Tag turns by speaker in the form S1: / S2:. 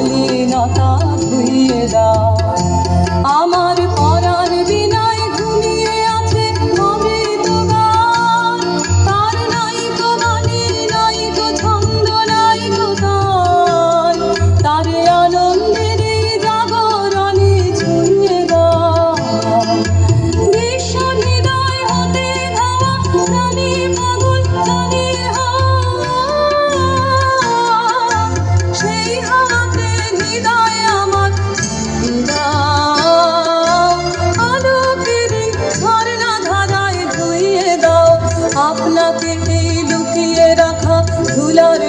S1: মলিনতা ধুইয়ে দাও। আমার পরাণ বিনায় ঘুমিয়ে আছে অমৃত গান, তার নাইকো বাণী নাইকো ছন্দ নাইকো গান, তার আনন্দের এই জাগরণে ছুঁয়ে দাও। বিশ্ব হৃদয় হতে ধাওয়া প্রাণী পাগল জানি হাওয়া, সেই হাওয়াতে হৃদয় আমার দাও। আলোকের ঝর্ণা ধারায় ধুইয়ে দাও, আপনাকে এই লুকিয়ে রাখা ধুলার